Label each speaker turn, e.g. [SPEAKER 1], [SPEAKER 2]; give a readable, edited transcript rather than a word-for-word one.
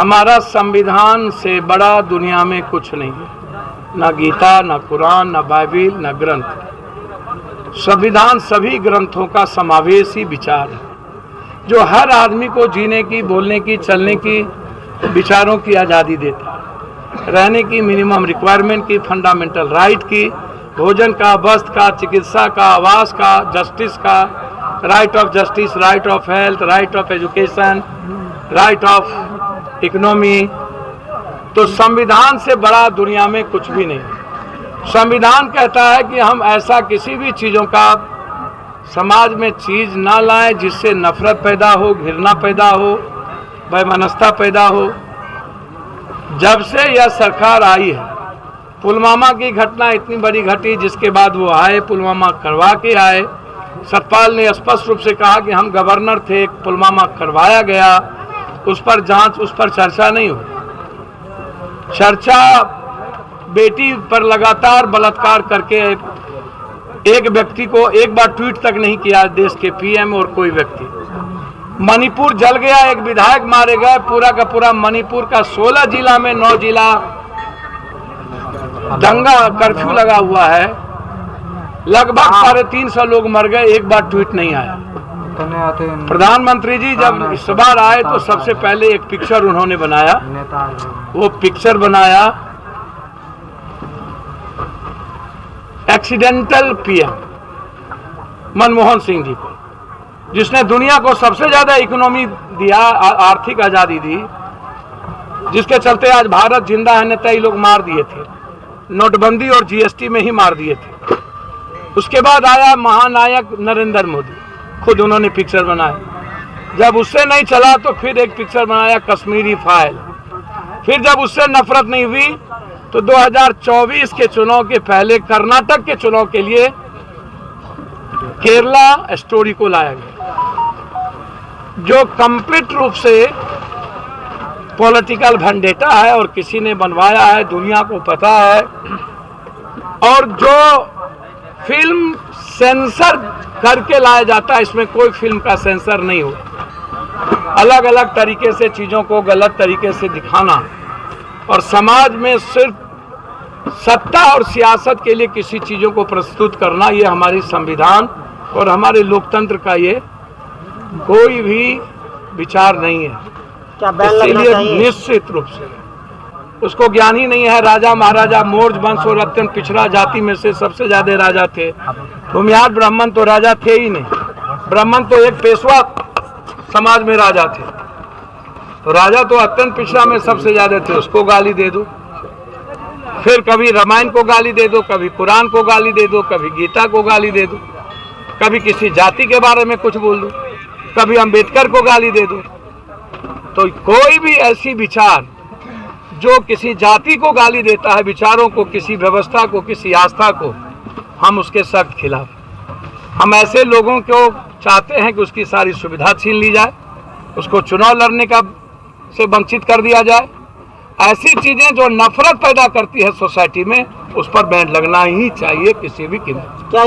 [SPEAKER 1] हमारा संविधान से बड़ा दुनिया में कुछ नहीं है, ना गीता, ना कुरान, ना बाइबिल, ना ग्रंथ। संविधान सभी ग्रंथों का समावेशी विचार है जो हर आदमी को जीने की, बोलने की, चलने की, विचारों की आज़ादी देता है, रहने की मिनिमम रिक्वायरमेंट की, फंडामेंटल राइट की, भोजन का, वस्त्र का, चिकित्सा का, आवास का, जस्टिस का, right of justice, right of health, right of education, right of economy. तो संविधान से बड़ा दुनिया में कुछ भी नहीं। संविधान कहता है कि हम ऐसा किसी भी चीज़ों का समाज में चीज़ ना लाएं जिससे नफरत पैदा हो, घृणा पैदा हो, वैमनस्यता पैदा हो। जब से यह सरकार आई है, पुलवामा की घटना इतनी बड़ी घटी, जिसके बाद वो आए, पुलवामा करवा के आए। सतपाल ने स्पष्ट रूप से कहा कि हम गवर्नर थे, पुलवामा करवाया गया, उस पर जांच, उस पर चर्चा नहीं हुई। चर्चा बेटी पर लगातार बलात्कार करके एक व्यक्ति को एक बार ट्वीट तक नहीं किया देश के पीएम और कोई व्यक्ति। मणिपुर जल गया, एक विधायक मारे गए, पूरा का पूरा मणिपुर का 16 जिला में 9 जिला दंगा कर्फ्यू लगा हुआ है, लगभग 350 लोग मर गए, एक बार ट्वीट नहीं आया। प्रधानमंत्री जी जब इस बार आए तो सबसे पहले एक पिक्चर उन्होंने बनाया, वो पिक्चर बनाया एक्सीडेंटल पीएम मनमोहन सिंह जी को, जिसने दुनिया को सबसे ज्यादा इकोनॉमी दिया, आर्थिक आजादी दी, जिसके चलते आज भारत जिंदा है, न कई लोग मार दिए थे, नोटबंदी और जीएसटी में ही मार दिए थे। उसके बाद आया महानायक नरेंद्र मोदी, खुद उन्होंने पिक्चर बनाया। जब उससे नहीं चला तो फिर एक पिक्चर बनाया कश्मीरी फाइल। फिर जब उससे नफरत नहीं हुई तो 2024 के चुनाव के पहले कर्नाटक के चुनाव के लिए केरला स्टोरी को लाया गया, जो कंप्लीट रूप से पॉलिटिकल वेंडेटा है और किसी ने बनवाया है, दुनिया को पता है। और जो फिल्म सेंसर करके लाया जाता है, इसमें कोई फिल्म का सेंसर नहीं हो। अलग अलग तरीके से चीज़ों को गलत तरीके से दिखाना और समाज में सिर्फ सत्ता और सियासत के लिए किसी चीज़ों को प्रस्तुत करना, ये हमारी संविधान और हमारे लोकतंत्र का ये कोई भी विचार नहीं है। इसलिए निश्चित रूप से उसको ज्ञान ही नहीं है। राजा महाराजा मौर्य वंश और अत्यंत पिछड़ा जाति में से सबसे ज्यादा राजा थे। भूमिहार ब्राह्मण तो राजा थे ही नहीं, ब्राह्मण तो एक पेशवा समाज में राजा थे, तो राजा तो अत्यंत पिछड़ा में सबसे ज्यादा थे, उसको गाली दे दो। फिर कभी रामायण को गाली दे दो, कभी कुरान को गाली दे दो, कभी गीता को गाली दे दो, कभी किसी जाति के बारे में कुछ बोल दो, कभी अम्बेडकर को गाली दे दो। तो कोई भी ऐसी विचार जो किसी जाति को गाली देता है, विचारों को, किसी व्यवस्था को, किसी आस्था को, हम उसके सख्त खिलाफ। हम ऐसे लोगों को चाहते हैं कि उसकी सारी सुविधा छीन ली जाए, उसको चुनाव लड़ने का से वंचित कर दिया जाए। ऐसी चीजें जो नफरत पैदा करती है सोसाइटी में, उस पर बैन लगना ही चाहिए किसी भी कीमत। क्या